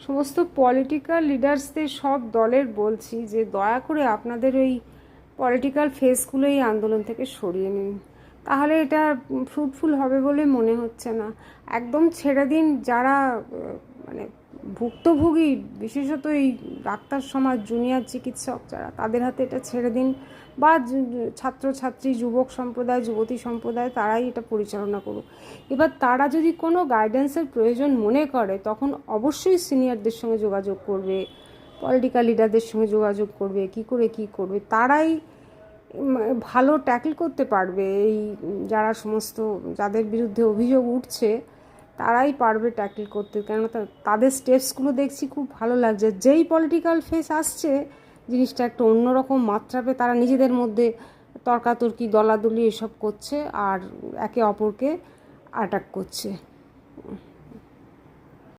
সমস্ত পলিটিক্যাল লিডার্সদের সব দলের বলছি যে দয়া করে আপনাদের ওই পলিটিক্যাল ফেসগুলো এই আন্দোলন থেকে সরিয়ে নিন, তাহলে এটা ফ্রুটফুল হবে বলে মনে হচ্ছে না। একদম ছেড়ে দিন। যারা মানে ভুক্তভোগী, বিশেষত এই ডাক্তার সমাজ, জুনিয়র চিকিৎসক যারা, তাদের হাতে এটা ছেড়ে দিন, বা ছাত্রছাত্রী, যুবক সম্প্রদায়, যুবতী সম্প্রদায়, তারাই এটা পরিচালনা করুক। এবার তারা যদি কোনো গাইডেন্সের প্রয়োজন মনে করে তখন অবশ্যই সিনিয়রদের সঙ্গে যোগাযোগ করবে, পলিটিক্যাল লিডারদের সঙ্গে যোগাযোগ করবে। কি করে কি করবে, তারাই ভালো ট্যাকল করতে পারবে। এই যারা সমস্ত যাদের বিরুদ্ধে অভিযোগ উঠছে তারাই পারবে ট্যাকল করতে, কেননা তাদের স্টেপসগুলো দেখছি খুব ভালো লাগছে। যেই পলিটিক্যাল ফেস আসছে জিনিসটা একটা অন্যরকম মাত্রা পেয়ে তারা নিজেদের মধ্যে তর্কাতর্কি, দলাদলি এসব করছে আর একে অপরকে অ্যাটাক করছে।